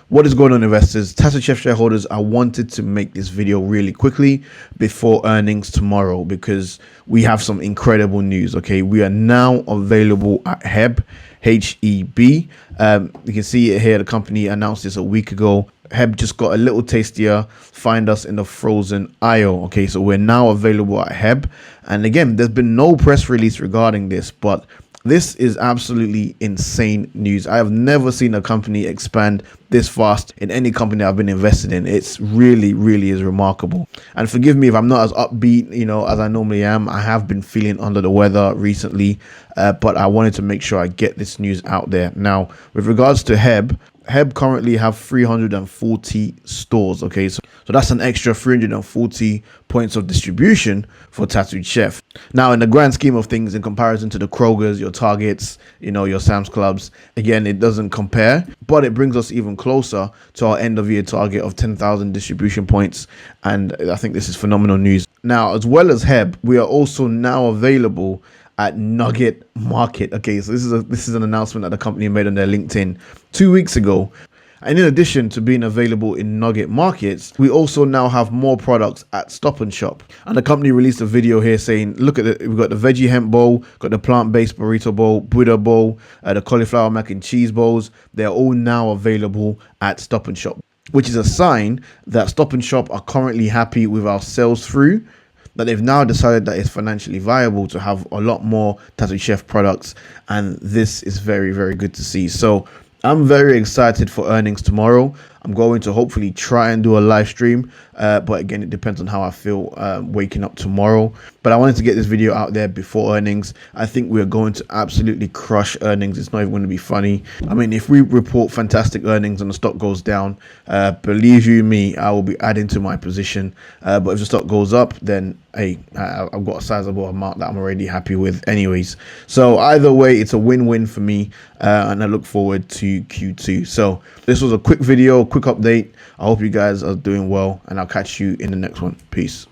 What is going on, investors? TTCF shareholders, I wanted to make this video really quickly before earnings tomorrow because we have some incredible news. Okay, we are now available at HEB, HEB. You can see it here. The company announced this a week ago. HEB just got a little tastier. Find us in the frozen aisle. Okay, so we're now available at HEB, and again, there's been no press release regarding this, but this is absolutely insane news. I have never seen a company expand this fast in any company I've been invested in. It's really is remarkable. And forgive me if I'm not as upbeat, as I normally am. I have been feeling under the weather recently, but I wanted to make sure I get this news out there. Now, with regards to HEB currently have 340 stores. Okay, so that's an extra 340 points of distribution for Tattooed Chef. Now, in the grand scheme of things, in comparison to the Krogers, your Targets, your Sam's Clubs, again, it doesn't compare, but it brings us even closer to our end of year target of 10,000 distribution points. And I think this is phenomenal news. Now, as well as HEB, we are also now available at Nugget Market. Okay, so this is an announcement that the company made on their LinkedIn 2 weeks ago. And in addition to being available in Nugget Markets, we also now have more products at Stop and Shop. And the company released a video here saying, look at it, we've got the veggie hemp bowl, got the plant-based burrito bowl, Buddha bowl, the cauliflower mac and cheese bowls. They're all now available at Stop and Shop, which is a sign that Stop and Shop are currently happy with our sales through, that they've now decided that it's financially viable to have a lot more Tattooed Chef products, and this is very good to see. So I'm very excited for earnings tomorrow. I'm going to hopefully try and do a live stream, but again, it depends on how I feel waking up tomorrow. But I wanted to get this video out there before earnings. I think we're going to absolutely crush earnings. It's not even going to be funny. I mean, if we report fantastic earnings and the stock goes down, believe you me, I will be adding to my position. But if the stock goes up, then hey, I've got a sizable amount that I'm already happy with anyways. So either way, it's a win-win for me, and I look forward to Q2. So this was a quick video, quick update. I hope you guys are doing well, and I'll catch you in the next one. Peace.